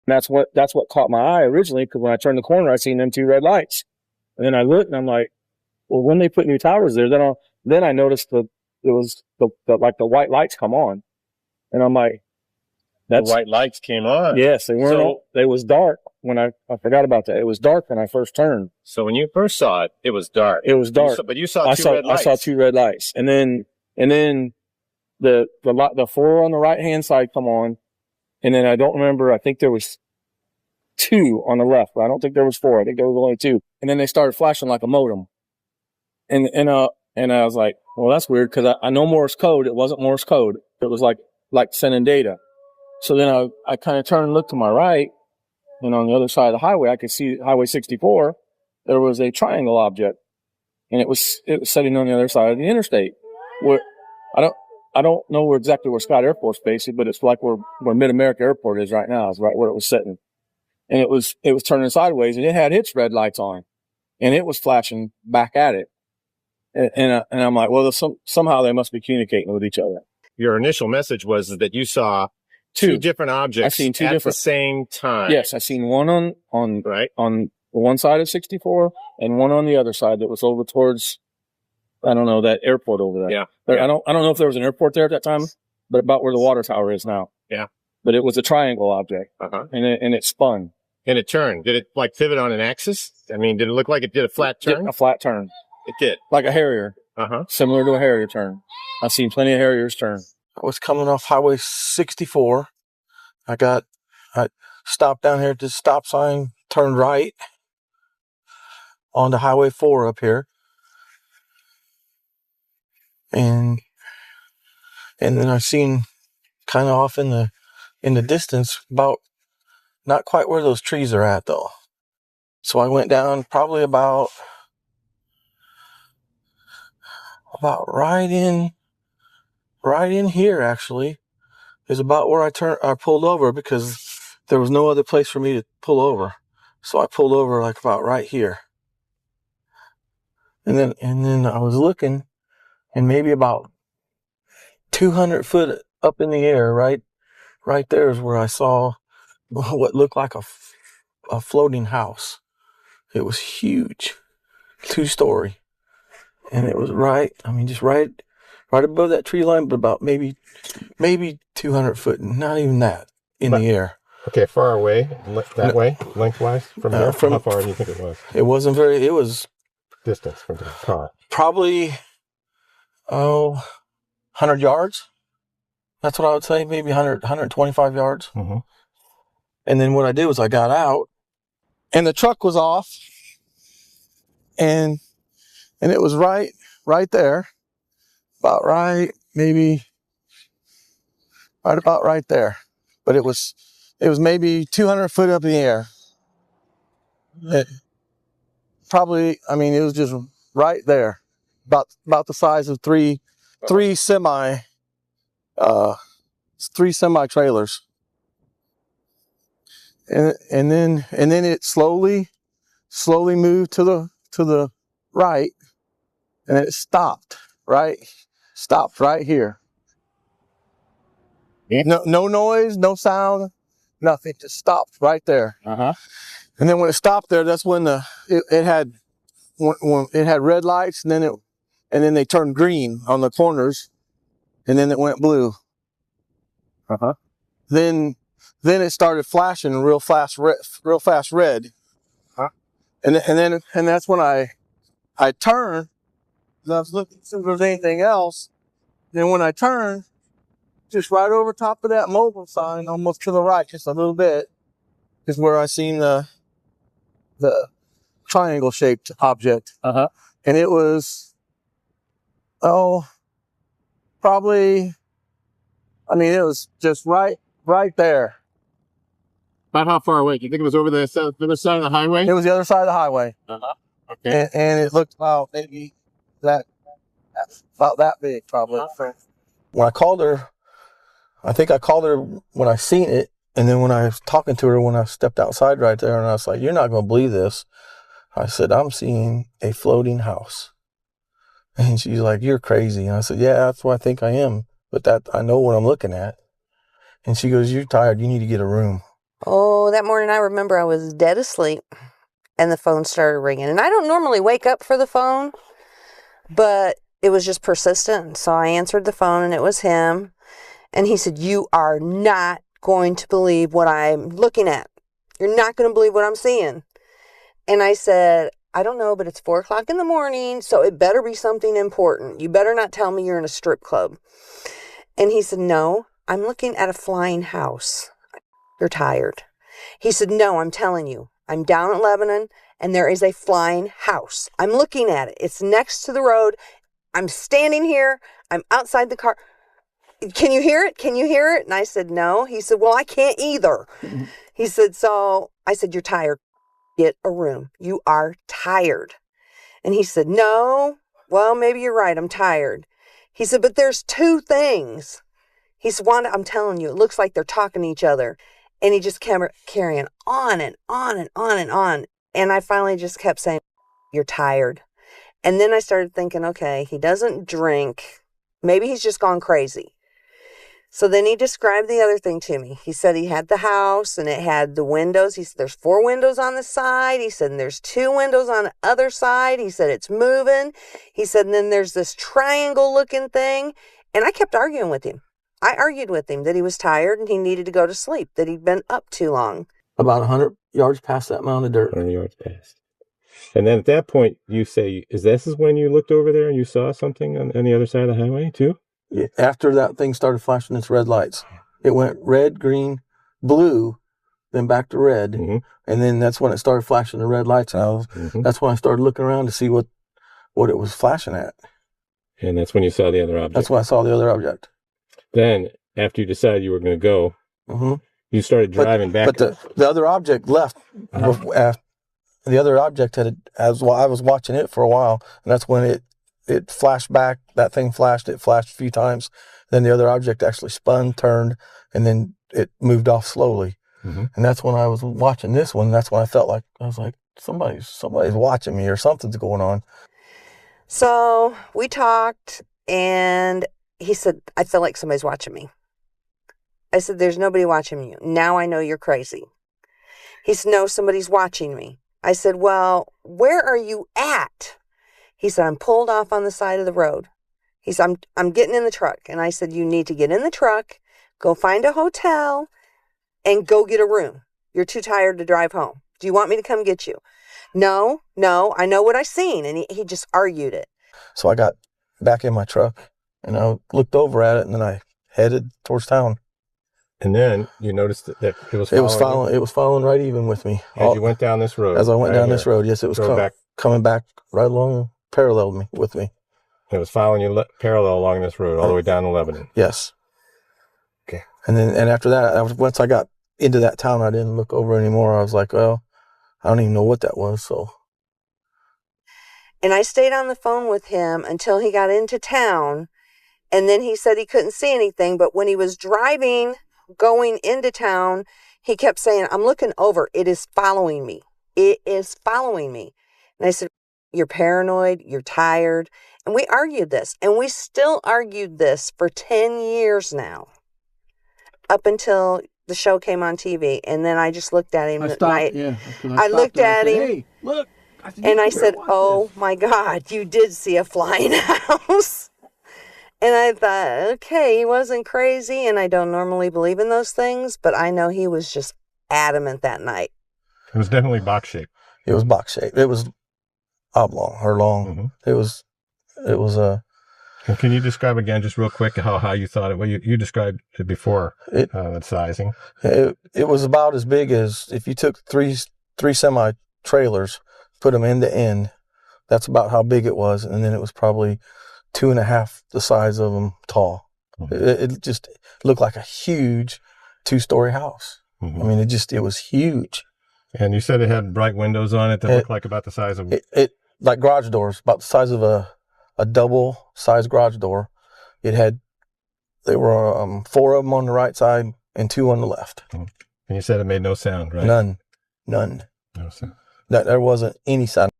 And that's what caught my eye originally, because when I turned the corner, I seen them 2 red lights. And then I looked and I'm like, well, when they put new towers there, then I noticed it was the white lights come on. And I'm like, the white lights came on. Yes, they weren't on. It was dark when I forgot about that. It was dark when I first turned. So when you first saw it, it was dark. It was dark. But you saw two red lights. I saw 2 red lights. And then the 4 on the right hand side come on. And then I don't remember, I think there was 2 on the left, but I don't think there was 4. I think there was only 2. And then they started flashing like a modem. And I was like, well, that's weird, because I know Morse code. It wasn't Morse code. It was like sending data. So then I kind of turned and looked to my right, and on the other side of the highway, I could see Highway 64. There was a triangle object, and it was sitting on the other side of the interstate. Where I don't know exactly where Scott Air Force Base is, but it's like where Mid-America Airport is right now. It's right where it was sitting, and it was turning sideways, and it had its red lights on, and it was flashing back at it. And I'm like, well, somehow they must be communicating with each other. Your initial message was that you saw two different objects. I've seen 2 at the same time. Yes, I seen one on one side of 64 and one on the other side that was over towards, I don't know, that airport over there. Yeah. I don't know if there was an airport there at that time, but about where the water tower is now. Yeah. But it was a triangle object. Uh-huh. And it spun. And it turned. Did it like pivot on an axis? I mean, did it look like it did a flat turn? A flat turn. It did. Like a Harrier. Uh-huh. Similar to a Harrier turn. I've seen plenty of Harriers turn. I was coming off Highway 64. I stopped down here at this stop sign, turned right onto Highway 4 up here. And then I seen kind of off in the distance, about not quite where those trees are at though. So I went down probably about right in here actually is about where I pulled over, because there was no other place for me to pull over. So I pulled over like about right here. And then I was looking, and maybe about 200 foot up in the air, right there is where I saw what looked like a floating house. It was huge, 2-story. And it was just right above that tree line, but about maybe 200 foot, not even that, in the air. Okay, far away, that way, lengthwise, from there? How far do you think it was? It was... Distance from the car? Probably, 100 yards. That's what I would say, maybe 125 yards. Mm-hmm. And then what I did was I got out, and the truck was off, and it was right there, about right about right there. But it was maybe 200 foot up in the air. It was just right there, about the size of three semi trailers. And then it slowly moved to the right, and it stopped right here. Yeah. No noise, no sound, nothing. Just stopped right there. Uh-huh. And then when it stopped there, that's when it had red lights, and then they turned green on the corners, and then it went blue. Uh-huh. Then it started flashing real fast red. Huh? And that's when I turned. I was looking to see if there was anything else. Then when I turned, just right over top of that mobile sign, almost to the right, just a little bit, is where I seen the triangle-shaped object. Uh-huh. And it was, probably, it was just right there. About how far away? Do you think it was over the other side of the highway? It was the other side of the highway. Uh-huh. Okay. And it looked about maybe about that big, probably. Uh-huh. When I called her, I think I called her when I seen it, and then when I was talking to her, when I stepped outside right there, and I was like, "You're not going to believe this." I said, "I'm seeing a floating house." And she's like, "You're crazy." And I said, "Yeah, that's what I think I am, but I know what I'm looking at." And she goes, "You're tired. You need to get a room." Oh, that morning I remember I was dead asleep and the phone started ringing. And I don't normally wake up for the phone, but it was just persistent. So I answered the phone and it was him. And he said, "You are not going to believe what I'm looking at. You're not going to believe what I'm seeing." And I said, "I don't know, but it's 4:00 in the morning, so it better be something important. You better not tell me you're in a strip club." And he said, "No, I'm looking at a flying house." "You're tired." He said, "No, I'm telling you, I'm down at Lebanon and there is a flying house. I'm looking at it. It's next to the road. I'm standing here. I'm outside the car. Can you hear it? Can you hear it?" And I said, "No." He said, "Well, I can't either." He said, so I said, "You're tired. Get a room. You are tired." And he said, "No, well, maybe you're right. I'm tired." He said, "But there's two things." He said, "Wanda, I'm telling you, it looks like they're talking to each other." And he just kept carrying on and on and on and on. And I finally just kept saying, "You're tired." And then I started thinking, okay, he doesn't drink. Maybe he's just gone crazy. So then he described the other thing to me. He said he had the house and it had the windows. He said there's 4 windows on the side. He said and there's 2 windows on the other side. He said it's moving. He said and then there's this triangle looking thing. And I kept arguing with him. I argued with him that he was tired and he needed to go to sleep, that he'd been up too long. About 100 yards past that mound of dirt. 100 yards past. And then at that point, you say, this is when you looked over there and you saw something on the other side of the highway too? Yeah, after that thing started flashing its red lights, it went red, green, blue, then back to red. Mm-hmm. And then that's when it started flashing the red lights. And that's when I started looking around to see what it was flashing at. And that's when you saw the other object. That's when I saw the other object. Then, after you decided you were going to go, you started driving back. But the other object left. The other object I was watching it for a while, and that's when it flashed back. That thing flashed. It flashed a few times. Then the other object actually spun, turned, and then it moved off slowly. And that's when I was watching this one. That's when I felt like somebody's watching me or something's going on. So we talked, and he said, "I feel like somebody's watching me." I said, "There's nobody watching you. Now I know you're crazy." He said, "No, somebody's watching me." I said, "Well, where are you at?" He said, "I'm pulled off on the side of the road." He said, I'm getting in the truck." And I said, "You need to get in the truck, go find a hotel, and go get a room. You're too tired to drive home. Do you want me to come get you?" No, I know what I seen." And he just argued it. So I got back in my truck, and I looked over at it, and then I headed towards town. And then you noticed that it was following. It was following right even with me. As you went down this road. As I went down this road, yes, it was coming back right along, parallel with me. It was following you parallel along this road all the way down to Lebanon. Yes. Okay. And after that, once I got into that town, I didn't look over anymore. I was like, well, I don't even know what that was. So. And I stayed on the phone with him until he got into town. And then he said he couldn't see anything. But when he was driving, going into town, he kept saying, "I'm looking over. It is following me. It is following me." And I said, "You're paranoid. You're tired." And we argued this. And we still argued this for 10 years now. Up until the show came on TV. And then I just looked at him. I looked at him. "Hey, look." And I said, "Oh my God, you did see a flying house." And I thought, okay, he wasn't crazy, and I don't normally believe in those things, but I know he was just adamant that night. It was definitely box shaped. It was box shaped. It was oblong or long. It was And can you describe again, just real quick, how you thought it? Well, you described it before, the sizing. It was about as big as if you took three semi trailers, put them end to end. That's about how big it was, and then it was probably 2.5 the size of them tall. It just looked like a huge 2-story house. I mean, it was huge. And you said it had bright windows on it that looked like about the size of it like garage doors, about the size of a double size garage door. There were 4 of them on the right side and 2 on the left. And you said it made no sound, right? None. No sound. There wasn't any sound.